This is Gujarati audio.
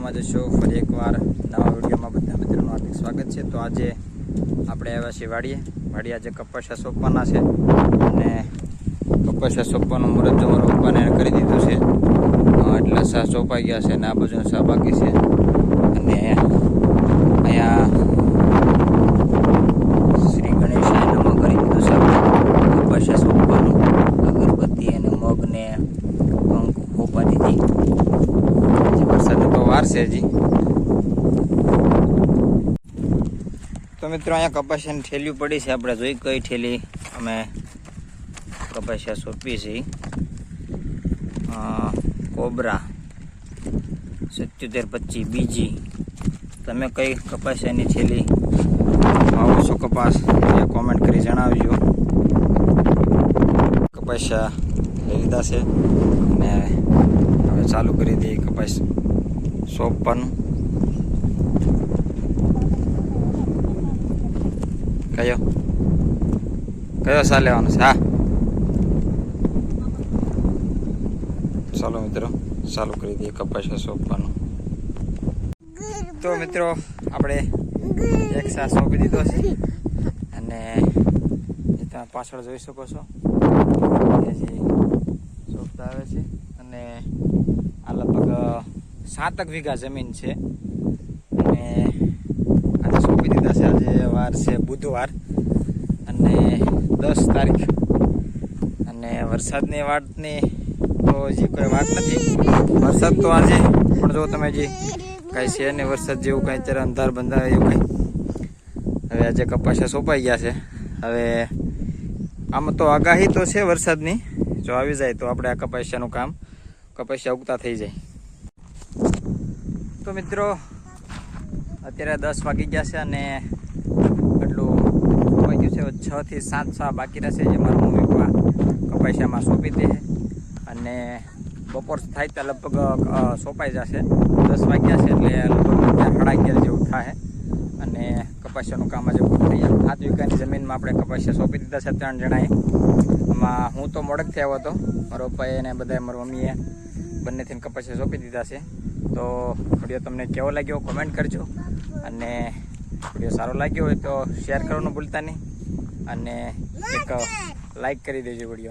મજામાં જશો। ફરી એકવાર નવા વિડીયોમાં બધા મિત્રોનું હાર્દિક સ્વાગત છે। તો આજે આપણે આવ્યા છીએ વાડીએ આજે કપાસિયા સોંપવાના છે અને કપાસિયા સોંપવાનું મુહૂર્ત જો મારા પપ્પાને કરી દીધું છે। એટલે સા સોંપાઈ ગયા છે અને આ બાજુનો સા બાકી છે અને અહીંયા શ્રી ગણેશાય નમઃ કરી દીધું છે કપાસિયા સોંપવાનું। અગરબત્તી અને મગને કંકુ ખોપા દીધી। વરસાદ તો વાર છે હજી। તો મિત્રો અહીંયા કપાસિયાની ઠેલીઓ પડી છે, આપણે જોઈ કઈ ઠેલી અમે કપાસિયા સોંપી છે। કોબરા 7725 બીજી। તમે કઈ કપાસિયાની ઠેલી વાવો છો કપાસ એ કોમેન્ટ કરી જણાવજો। કપાસિયા લઈ લીધા છે અને હવે ચાલુ કરી દઈએ કપાસ સોંપવાનું। કયો સા લેવાનો છે? હા ચાલો મિત્રો ચાલુ કરી દઈએ કપાસિયા સોંપવાનું। તો મિત્રો આપણે એક સા સોંપી દીધો છે અને તમે પાછળ જોઈ શકો છો હજી સોંપતા આવે છે અને આ લગભગ 7 વીઘા જમીન છે અને આજે સોંપી દીધા છે। આજે વાર છે બુધવાર અને 10 તારીખ અને વરસાદની વાતની તો હજી કોઈ વાત નથી। વરસાદ તો આજે પણ જો તમે હજી કાંઈ છે ને વરસાદ જેવું કાંઈ અત્યારે અંધાર બંધાર એવું કંઈ। હવે આજે કપાસિયા સોંપાઈ ગયા છે। હવે આમ તો આગાહી તો છે વરસાદની, જો આવી જાય તો આપણે આ કપાસિયાનું કામ કપાસિયા ઉગતા થઈ જાય। તો મિત્રો અત્યારે 10 વાગી ગયા છે અને એટલું ખોવાઈ ગયું છે। 6 થી 7 સા બાકી રહેશે જે મારા મમ્મી પપ્પા કપાસિયામાં સોંપી દે અને બપોર થાય ત્યાં લગભગ સોંપાઈ જશે। 10 વાગ્યા છે એટલે લગભગ 11:30 જેવું થાય અને કપાસિયાનું કામ આજે પૂરું થઈ જાય। 7 વીઘાની જમીનમાં આપણે કપાસિયા સોંપી દીધા છે 3 જણાએ। એમાં હું તો મોડેકથી આવ્યો હતો, મારા પપ્પાએ અને બધાએ મારી મમ્મીએ બંનેથી કપાસિયા સોંપી દીધા છે। તો વિડીયો તમને કેવો લાગ્યો કોમેન્ટ કરજો અને વિડીયો સારો લાગ્યો હોય તો શેર કરવાનું ભૂલતા નહીં અને એક લાઈક કરી દેજો વિડીયો।